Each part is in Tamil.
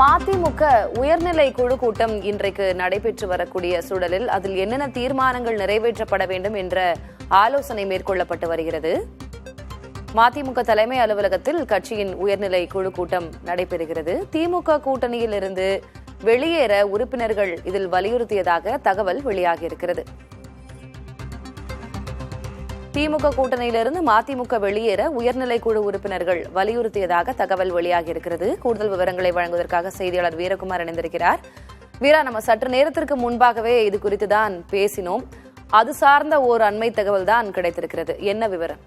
மதிமுக உயர்நிலை குழு கூட்டம் இன்றைக்கு நடைபெற்று வரக்கூடிய சூழலில் அதில் என்னென்ன தீர்மானங்கள் நிறைவேற்றப்பட வேண்டும் என்ற ஆலோசனை மேற்கொள்ளப்பட்டு வருகிறது. மதிமுக தலைமை அலுவலகத்தில் கட்சியின் உயர்நிலை குழு கூட்டம் நடைபெறுகிறது. திமுக கூட்டணியில் இருந்து வெளியேற உறுப்பினர்கள் இதில் வலியுறுத்தியதாக தகவல் வெளியாகியிருக்கிறது. திமுக கூட்டணியிலிருந்து மதிமுக வெளியேற உயர்நிலை குழு உறுப்பினர்கள் வலியுறுத்தியதாக தகவல் வெளியாகியிருக்கிறது. கூடுதல் விவரங்களை வழங்குவதற்காக செய்தியாளர் வீரகுமார் இணைந்திருக்கிறார். வீரா, நம்ம சற்று நேரத்திற்கு முன்பாகவே இது குறித்து தான் பேசினோம். அது சார்ந்த ஓர் அண்மை தகவல் தான் கிடைத்திருக்கிறது. என்ன விவரம்?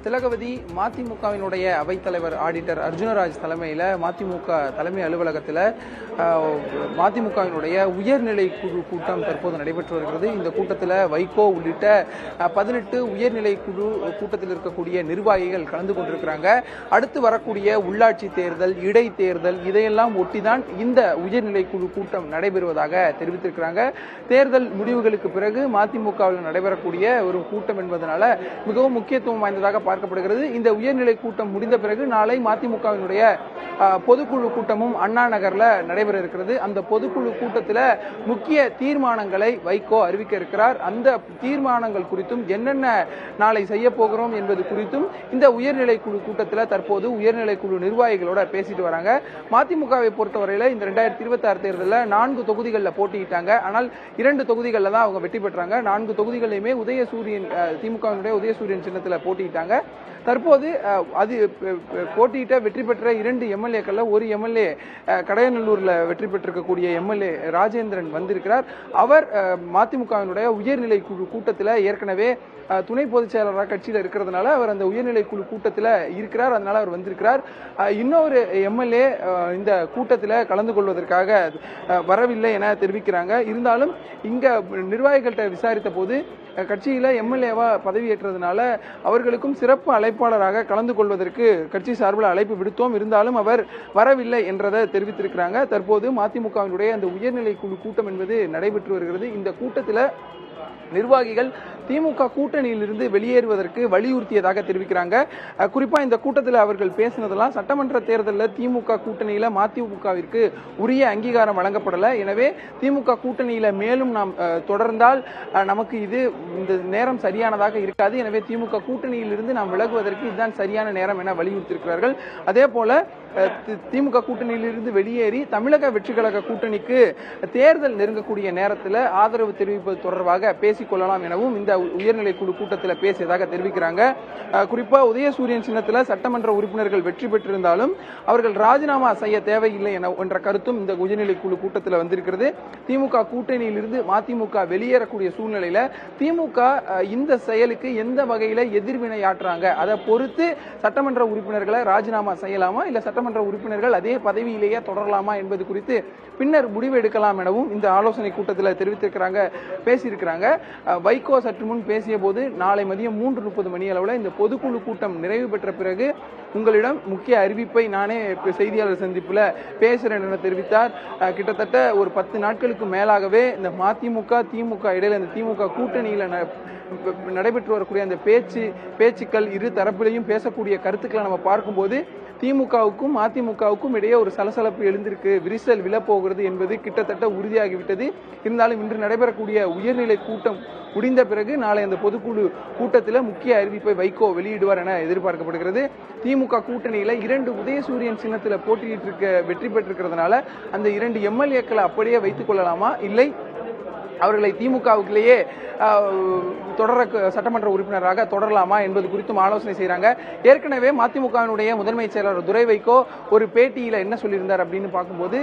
திலகவதி, மதிமுகவினுடைய அவைத்தலைவர் ஆடிட்டர் அர்ஜுனராஜ் தலைமையில் மதிமுக தலைமை அலுவலகத்தில் மதிமுகவினுடைய உயர்நிலை குழு கூட்டம் தற்போது நடைபெற்று வருகிறது. இந்த கூட்டத்தில் வைகோ உள்ளிட்ட 18 உயர்நிலை குழு கூட்டத்தில் இருக்கக்கூடிய நிர்வாகிகள் கலந்து கொண்டிருக்கிறாங்க. அடுத்து வரக்கூடிய உள்ளாட்சி தேர்தல், இடைத்தேர்தல் இதையெல்லாம் ஒட்டிதான் இந்த உயர்நிலை குழு கூட்டம் நடைபெறுவதாக தெரிவித்திருக்கிறாங்க. தேர்தல் முடிவுகளுக்கு பிறகு மதிமுகவில் நடைபெறக்கூடிய ஒரு கூட்டம் என்பதனால மிகவும் முக்கியத்துவம் வாய்ந்ததாக பார்க்கப்படுகிறது. இந்த உயர்நிலை கூட்டம் முடிந்த பிறகு நாளை மதிமுகவினுடைய பொதுக்குழு கூட்டமும் அண்ணா நகர்ல நடைபெற இருக்கிறது. அந்த பொதுக்குழு கூட்டத்தில் முக்கிய தீர்மானங்களை வைகோ அறிவிக்க இருக்கிறார். அந்த தீர்மானங்கள் குறித்தும் என்னென்ன நாளை செய்ய போகிறோம் என்பது குறித்தும் இந்த உயர்நிலை குழு கூட்டத்தில் தற்போது உயர்நிலை குழு நிர்வாகிகளோட பேசிட்டு வராங்க. மதிமுகவை பொறுத்தவரையில இந்த 2026 தேர்தலில் 4 தொகுதிகளில் போட்டியிட்டாங்க. ஆனால் 2 தொகுதிகளில் தான் அவங்க வெற்றி பெற்றாங்க. 4 தொகுதிகளிலுமே உதயசூரியன், திமுகவினுடைய உதயசூரியன் சின்னத்தில் போட்டியிட்டாங்க. தற்போது அது போட்டியிட்ட வெற்றி பெற்ற 2 எம்எல்ஏக்கள், ஒரு எம்எல்ஏ கடையநல்லூர்ல வெற்றி பெற்றிருக்கக்கூடிய எம்எல்ஏ ராஜேந்திரன் வந்திருக்கிறார். அவர் மதிமுகவினுடைய உயர்நிலை குழு கூட்டத்தில் ஏற்கனவே துணை பொதுச் செயலராக கட்சியில் இருக்கிறதுனால அவர் அந்த உயர்நிலை குழு கூட்டத்தில் இருக்கிறார். அதனால அவர் வந்திருக்கிறார். இன்னொரு எம்எல்ஏ இந்த கூட்டத்தில் கலந்து கொள்வதற்காக வரவில்லை என தெரிவிக்கிறாங்க. இருந்தாலும் இங்க நிர்வாகிகள்கிட்ட விசாரித்த போது கட்சியில எம்எல்ஏவா பதவியேற்றதுனால அவர்களுக்கும் சிறப்பு அழைப்பாளராக கலந்து கொள்வதற்கு கட்சி சார்பில் அழைப்பு விடுத்தோம். இருந்தாலும் அவர் வரவில்லை என்றதை தெரிவித்திருக்கிறாங்க. தற்போது மதிமுகவினுடைய அந்த உயர்நிலை குழு கூட்டம் என்பது நடைபெற்று வருகிறது. இந்த கூட்டத்தில் நிர்வாகிகள் திமுக கூட்டணியிலிருந்து வெளியேறுவதற்கு வலியுறுத்தியதாக தெரிவிக்கிறாங்க. குறிப்பா இந்த கூட்டத்தில் அவர்கள் பேசினதெல்லாம் சட்டமன்ற தேர்தலில் திமுக கூட்டணியில மதிமுகவிற்கு உரிய அங்கீகாரம் வழங்கப்படல. எனவே திமுக கூட்டணியில மேலும் நாம் தொடர்ந்தால் நமக்கு இந்த நேரம் சரியானதாக இருக்காது. எனவே திமுக கூட்டணியிலிருந்து நாம் விலகுவதற்கு இதுதான் சரியான நேரம் என வலியுறுத்தியிருக்கிறார்கள். அதே போல திமுக கூட்டணியிலிருந்து வெளியேறி தமிழக வெற்றி கழக கூட்டணிக்கு தேர்தல் நெருங்கக்கூடிய நேரத்தில் ஆதரவு தெரிவிப்பது தொடர்பாக பேசிக்கொள்ளலாம் எனவும் இந்த உயர்நிலை குழு கூட்டத்தில் பேசியதாக தெரிவிக்கிறாங்க. குறிப்பா உதயசூரியன் சின்னத்தில் சட்டமன்ற உறுப்பினர்கள் வெற்றி பெற்றிருந்தாலும் அவர்கள் ராஜினாமா செய்ய தேவையில்லை என்ற கருத்தும் இந்த உயர்நிலை குழு கூட்டத்தில் வந்திருக்கிறது. திமுக கூட்டணியிலிருந்து மதிமுக வெளியேறக்கூடிய சூழ்நிலையில திமுக இந்த செயலுக்கு எந்த வகையில எதிர்வினையாற்றுறாங்க அதை பொறுத்து சட்டமன்ற உறுப்பினர்களை ராஜினாமா செய்யலாமா, இல்ல சட்டமன்ற உறுப்பினர்கள் அதே பதவியிலேயே தொடரலாமா என்பது குறித்து பின்னர் முடிவு எடுக்கலாம் எனவும் இந்த ஆலோசனை கூட்டத்தில் தெரிவித்திருக்கிறாங்க, பேசியிருக்கிறாங்க. வைகோ சற்று முன் பேசிய போது நாளை மதியம் 3:30 மணி அளவில் இந்த பொதுக்குழு கூட்டம் நிறைவு பெற்ற பிறகு உங்களிடம் முக்கிய அறிவிப்பை நானே செய்தியாளர் சந்திப்புல பேசுறேன் என தெரிவித்தார். கிட்டத்தட்ட ஒரு 10 நாட்களுக்கு மேலாகவே இந்த மதிமுக திமுக இடையில இந்த திமுக கூட்டணியில நடைபெற்று வரக்கூடிய அந்த பேச்சுக்கள் இரு தரப்பிலையும் பேசக்கூடிய கருத்துக்களை நம்ம பார்க்கும்போது திமுகவுக்கும் மதிமுகவுக்கும் இடையே ஒரு சலசலப்பு எழுந்திருக்கு, விரிசல் விழப்போகிறது என்பது கிட்டத்தட்ட உறுதியாகிவிட்டது. இருந்தாலும் இன்று நடைபெறக்கூடிய உயர்நிலை கூட்டம் முடிந்த பிறகு நாளை அந்த பொதுக்குழு கூட்டத்தில் முக்கிய அறிவிப்பை வைகோ வெளியிடுவார் என எதிர்பார்க்கப்படுகிறது. திமுக கூட்டணியில 2 உதயசூரியன் சின்னத்தில் போட்டியிட்டு வெற்றி பெற்றிருக்கிறதுனால அந்த 2 எம்எல்ஏக்களை அப்படியே வைத்துக் கொள்ளலாமா, இல்லை அவர்களை திமுகவுக்குள்ளேயே சட்டமன்ற உறுப்பினராக தொடரலாமா என்பது குறித்தும் ஆலோசனை செய்யறாங்க. ஏற்கனவே மதிமுகவினுடைய முதன்மை செயலாளர் துரை வைகோ ஒரு பேட்டியில என்ன சொல்லியிருந்தார் அப்படின்னு பார்க்கும்போது,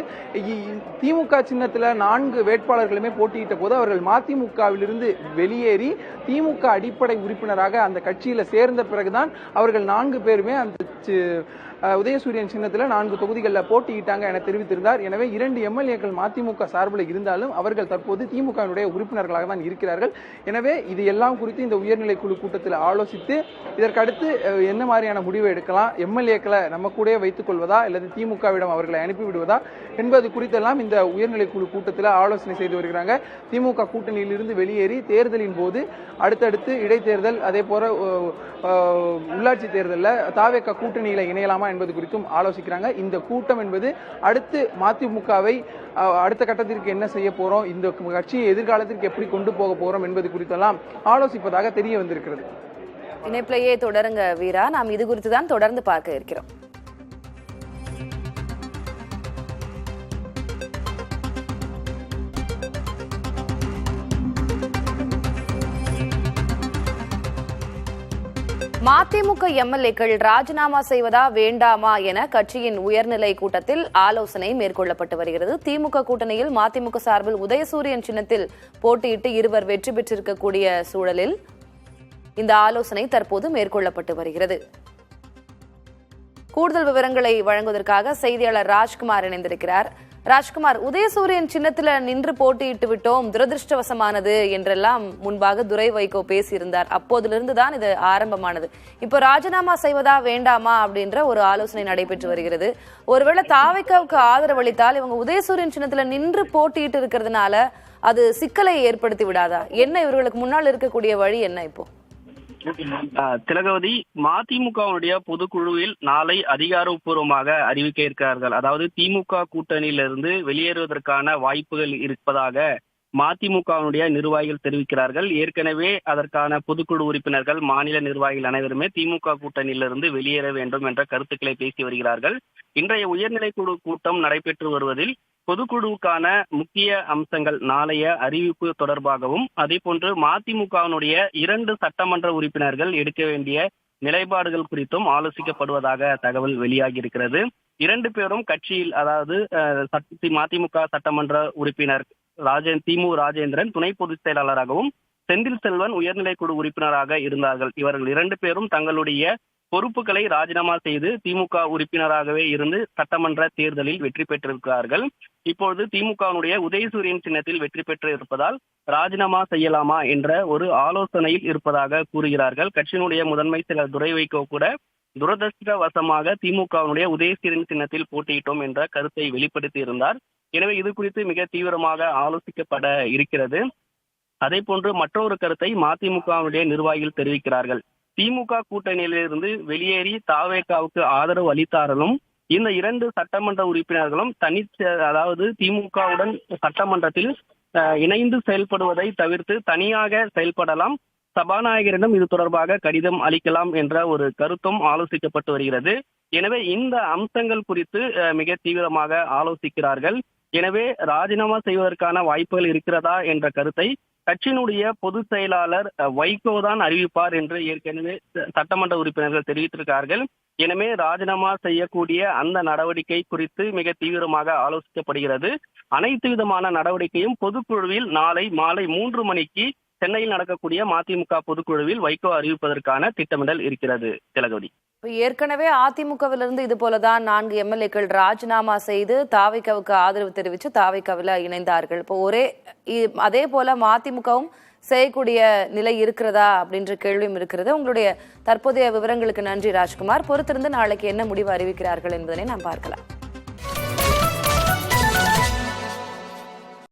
திமுக சின்னத்துல 4 வேட்பாளர்களுமே போட்டியிட்ட போது அவர்கள் மதிமுகவிலிருந்து வெளியேறி திமுக அடிப்படை உறுப்பினராக அந்த கட்சியில சேர்ந்த பிறகுதான் அவர்கள் 4 பேருமே அந்த உதயசூரியன் சின்னத்தில் 4 தொகுதிகளில் போட்டியிட்டாங்க என தெரிவித்திருந்தார். எனவே 2 எம்எல்ஏக்கள் மதிமுக சார்பில் இருந்தாலும் அவர்கள் தற்போது திமுகவினுடைய உறுப்பினர்களாக தான் இருக்கிறார்கள். எனவே இது எல்லாம் குறித்து இந்த உயர்நிலை குழு கூட்டத்தில் ஆலோசித்து இதற்கடுத்து என்ன மாதிரியான முடிவை எடுக்கலாம், எம்எல்ஏக்களை நம்ம கூட வைத்துக் கொள்வதா அல்லது திமுகவிடம் அவர்களை அனுப்பிவிடுவதா என்பது குறித்தெல்லாம் இந்த உயர்நிலை குழு கூட்டத்தில் ஆலோசனை செய்து வருகிறாங்க. திமுக கூட்டணியில் இருந்து வெளியேறி தேர்தலின் போது அடுத்தடுத்து இடைத்தேர்தல் அதே போல உள்ளாட்சி தேர்தலில் தாவேக கூட்டணியில இணையலாமா என்பது குறித்தும் ஆலோசிக்கிறாங்க. இந்த கூட்டம் என்பது அடுத்து மதிமுகவை அடுத்த கட்டத்திற்கு என்ன செய்ய போறோம், இந்த கட்சியை எதிர்காலத்திற்கு எப்படி கொண்டு போக போறோம் என்பது குறித்தெல்லாம் ஆலோசிப்பதாக தெரிய வந்திருக்கிறது. இணைப்பிலேயே தொடருங்க வீரா, நாம் இது குறித்து தான் தொடர்ந்து பார்க்க இருக்கிறோம். மதிமுக எம்எல்ஏக்கள் ராஜினாமா செய்வதா வேண்டாமா என கட்சியின் உயர்நிலை கூட்டத்தில் ஆலோசனை மேற்கொள்ளப்பட்டு வருகிறது. திமுக கூட்டணியில் மதிமுக சார்பில் உதயசூரியன் சின்னத்தில் போட்டியிட்டு இருவர் வெற்றி பெற்றிருக்கக்கூடிய சூழலில் இந்த ஆலோசனை தற்போது மேற்கொள்ளப்பட்டு வருகிறது. கூடுதல் விவரங்களை வழங்குவதற்காக செய்தியாளர் ராஜ்குமார் இணைந்திருக்கிறார். ராஜ்குமார், உதயசூரியன் சின்னத்துல நின்று போட்டியிட்டு விட்டோம், துரதிருஷ்டவசமானது என்றெல்லாம் முன்பாக துரை வைகோ பேசியிருந்தார். அப்போதிலிருந்து தான் இது ஆரம்பமானது. இப்போ ராஜினாமா செய்வதா வேண்டாமா அப்படின்ற ஒரு ஆலோசனை நடைபெற்று வருகிறது. ஒருவேளை தாவேக்காவுக்கு ஆதரவு அளித்தால் இவங்க உதயசூரியன் சின்னத்துல நின்று போட்டியிட்டு இருக்கிறதுனால அது சிக்கலை ஏற்படுத்தி விடாதா? என்ன இவர்களுக்கு முன்னால் இருக்கக்கூடிய வழி என்ன இப்போ? திலகவதி, மதிமுகவுடைய பொதுக்குழுவில் நாளை அதிகாரப்பூர்வமாக அறிவிக்க இருக்கிறார்கள். அதாவது திமுக கூட்டணியிலிருந்து வெளியேறுவதற்கான வாய்ப்புகள் இருப்பதாக மதிமுகவுடைய நிர்வாகிகள் தெரிவிக்கிறார்கள். ஏற்கனவே அதற்கான பொதுக்குழு உறுப்பினர்கள், மாநில நிர்வாகிகள் அனைவருமே திமுக கூட்டணியிலிருந்து வெளியேற வேண்டும் என்ற கருத்துக்களை பேசி வருகிறார்கள். இன்றைய உயர்நிலை குழு கூட்டம் நடைபெற்று வருவதில் பொதுக்குழுவுக்கான முக்கிய அம்சங்கள் நாளைய அறிவிப்பு தொடர்பாகவும் அதே போன்று மதிமுகவினுடைய 2 சட்டமன்ற உறுப்பினர்கள் எடுக்க வேண்டிய நிலைப்பாடுகள் குறித்தும் ஆலோசிக்கப்படுவதாக தகவல் வெளியாகி இருக்கிறது. 2 பேரும் கட்சியில், அதாவது மதிமுக சட்டமன்ற உறுப்பினர் திமு ராஜேந்திரன் துணை பொதுச் செயலாளராகவும் செந்தில் செல்வன் உயர்நிலை குழு உறுப்பினராக இருந்தார்கள். இவர்கள் 2 பேரும் தங்களுடைய பொறுப்புகளை ராஜினாமா செய்து திமுக உறுப்பினராகவே இருந்து சட்டமன்ற தேர்தலில் வெற்றி பெற்றிருக்கிறார்கள். இப்பொழுது திமுகவினுடைய உதயசூரியன் சின்னத்தில் வெற்றி பெற்று இருப்பதால் ராஜினாமா செய்யலாமா என்ற ஒரு ஆலோசனையில் இருப்பதாக கூறுகிறார்கள். கட்சியினுடைய முதன்மை செயலர் துரை வைகோ கூட துரதிருஷ்டவசமாக திமுகவினுடைய உதயசூரியன் சின்னத்தில் போட்டியிட்டோம் என்ற கருத்தை வெளிப்படுத்தி இருந்தார். எனவே இது குறித்து மிக தீவிரமாக ஆலோசிக்கப்பட இருக்கிறது. அதே போன்று மற்றொரு கருத்தை மதிமுகவினுடைய நிர்வாகிகள் தெரிவிக்கிறார்கள். திமுக கூட்டணியிலிருந்து வெளியேறி தாவேகாவுக்கு ஆதரவு அளித்தாலும் இந்த 2 சட்டமன்ற உறுப்பினர்களும் அதாவது திமுகவுடன் சட்டமன்றத்தில் இணைந்து செயல்படுவதை தவிர்த்து தனியாக செயல்படலாம், சபாநாயகரிடம் இது தொடர்பாக கடிதம் அளிக்கலாம் என்ற ஒரு கருத்தும் ஆலோசிக்கப்பட்டு வருகிறது. எனவே இந்த அம்சங்கள் குறித்து மிக தீவிரமாக ஆலோசிக்கிறார்கள். எனவே ராஜினாமா செய்வதற்கான வாய்ப்புகள் இருக்கிறதா என்ற கருத்தை கட்சியினுடைய பொதுச் செயலாளர் வைகோ தான் அறிவிப்பார் என்று ஏற்கனவே சட்டமன்ற உறுப்பினர்கள் தெரிவித்திருக்கிறார்கள். எனவே ராஜினாமா செய்யக்கூடிய அந்த நடவடிக்கை குறித்து மிக தீவிரமாக ஆலோசிக்கப்படுகிறது. அனைத்து விதமான நடவடிக்கையும் பொதுக்குழுவில் நாளை மாலை 3 மணிக்கு சென்னையில் நடக்கக்கூடிய மதிமுக பொதுக்குழுவில் வைகோ அறிவிப்பதற்கான திட்டமிடல் இருக்கிறது. திலகவதி, ஏற்கனவே அதிமுகவிலிருந்து இது போலதான் 4 எம்எல்ஏக்கள் ராஜினாமா செய்து தாவேகாவுக்கு ஆதரவு தெரிவித்து தாவேகாவில் இணைந்தார்கள். இப்போ அதே போல மதிமுகவும் செய்யக்கூடிய நிலை இருக்கிறதா அப்படின்ற கேள்வியும் இருக்கிறது. உங்களுடைய தற்போதைய விவரங்களுக்கு நன்றி ராஜ்குமார். பொறுத்திருந்து நாளைக்கு என்ன முடிவு அறிவிக்கிறார்கள் என்பதனை நாம் பார்க்கலாம்.